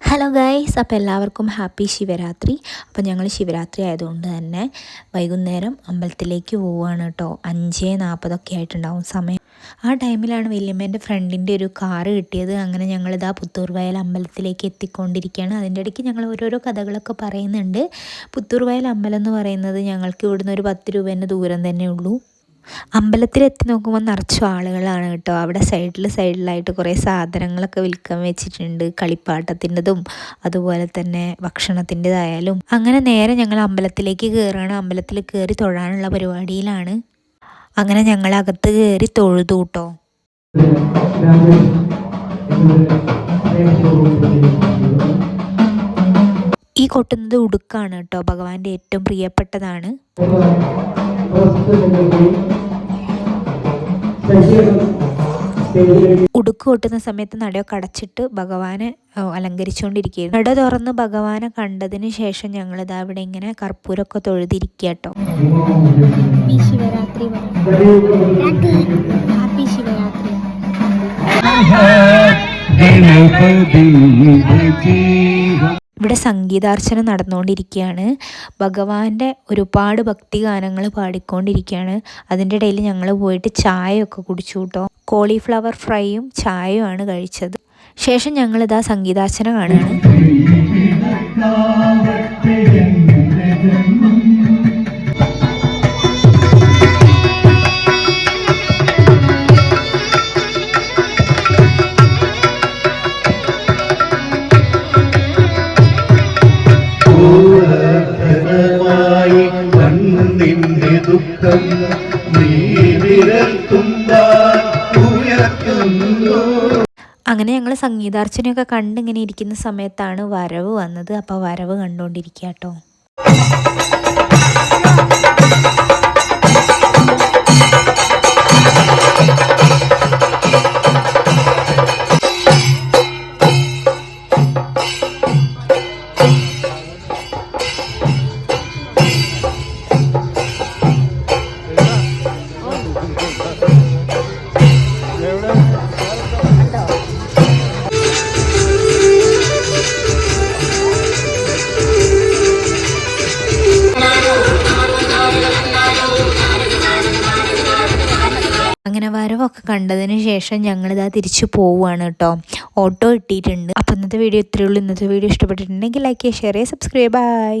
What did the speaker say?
Hello guys, അപ്പോൾ എല്ലാവർക്കും happy Shivaratri. അപ്പോൾ ഞങ്ങൾ ശിവരാത്രി ആയതുകൊണ്ട് തന്നെ വൈകുന്നേരം അമ്പലത്തിലേക്ക് പോവുകയാണ് കേട്ടോ. 5:40 ആയിട്ടുണ്ടാവും സമയം. ആ ടൈമിലാണ് വല്യമ്മേൻ്റെ ഫ്രണ്ടിൻ്റെ ഒരു കാറ് കിട്ടിയത്. അങ്ങനെ ഞങ്ങളിതാ പുത്തൂർവയൽ അമ്പലത്തിലേക്ക് എത്തിക്കൊണ്ടിരിക്കുകയാണ്. അതിൻ്റെ ഇടയ്ക്ക് ഞങ്ങൾ ഓരോരോ കഥകളൊക്കെ പറയുന്നുണ്ട്. പുത്തൂർവയൽ അമ്പലം എന്ന് പറയുന്നത് ഞങ്ങൾക്ക് ഇവിടുന്ന് ഒരു 10 രൂപേൻ്റെ ദൂരം തന്നെ ഉള്ളൂ. അമ്പലത്തിലെത്തി നോക്കുമ്പോൾ നിറച്ചു ആളുകളാണ് കേട്ടോ. അവിടെ സൈഡിലായിട്ട് കുറേ സാധനങ്ങളൊക്കെ വിൽക്കാൻ വെച്ചിട്ടുണ്ട്. കളിപ്പാട്ടത്തിൻ്റെതും അതുപോലെ തന്നെ ഭക്ഷണത്തിൻ്റെതായാലും. അങ്ങനെ നേരെ ഞങ്ങൾ അമ്പലത്തിലേക്ക് കയറുകയാണ്. അമ്പലത്തിൽ കയറി തൊഴാനുള്ള പരിപാടിയിലാണ്. അങ്ങനെ ഞങ്ങൾ അകത്ത് കയറി തൊഴുതു കേട്ടോ. ഈ കൊട്ടുന്നത് ഉടുക്കാണ് കേട്ടോ. ഭഗവാന്റെ ഏറ്റവും പ്രിയപ്പെട്ടതാണ്. ഉടുക്ക് കൊട്ടുന്ന സമയത്ത് നടയൊക്കെ അടച്ചിട്ട് ഭഗവാനെ അലങ്കരിച്ചുകൊണ്ടിരിക്കുകയായിരുന്നു. നട തുറന്ന് ഭഗവാനെ കണ്ടതിന് ശേഷം ഞങ്ങളിതാ ഇവിടെ ഇങ്ങനെ കർപ്പൂരമൊക്കെ തൊഴുതിരിക്കുക കേട്ടോ. ശിവരാത്രി ഹാപ്പി ശിവരാത്രി. ഇവിടെ സംഗീതാർച്ചന നടന്നുകൊണ്ടിരിക്കുകയാണ്. ഭഗവാന്റെ ഒരുപാട് ഭക്തിഗാനങ്ങൾ പാടിക്കൊണ്ടിരിക്കുകയാണ്. അതിൻ്റെ ഇടയിൽ ഞങ്ങൾ പോയിട്ട് ചായയൊക്കെ കുടിച്ചു കേട്ടോ. കോളിഫ്ലവർ ഫ്രൈയും ചായയുമാണ് കഴിച്ചത്. ശേഷം ഞങ്ങളിതാ സംഗീതാർച്ചന കാണുകയാണ്. അങ്ങനെ ഞങ്ങൾ സംഗീതാർച്ചനയൊക്കെ കണ്ട് ഇങ്ങനെ ഇരിക്കുന്ന സമയത്താണ് വരവ് വന്നത്. അപ്പോൾ വരവ് കണ്ടുകൊണ്ടിരിക്കുക കേട്ടോ. അങ്ങനെ വരവൊക്കെ കണ്ടതിന് ശേഷം ഞങ്ങളിതാ തിരിച്ചു പോവുകയാണ് കേട്ടോ. ഓട്ടോ കിട്ടിയിട്ടുണ്ട്. അപ്പോൾ ഇന്നത്തെ വീഡിയോ ഇത്രയേ ഉള്ളൂ. ഇന്നത്തെ വീഡിയോ ഇഷ്ടപ്പെട്ടിട്ടുണ്ടെങ്കിൽ ലൈക്ക് ചെയ്യുക, ഷെയർ ചെയ്യുക, സബ്സ്ക്രൈബ്. ബൈ.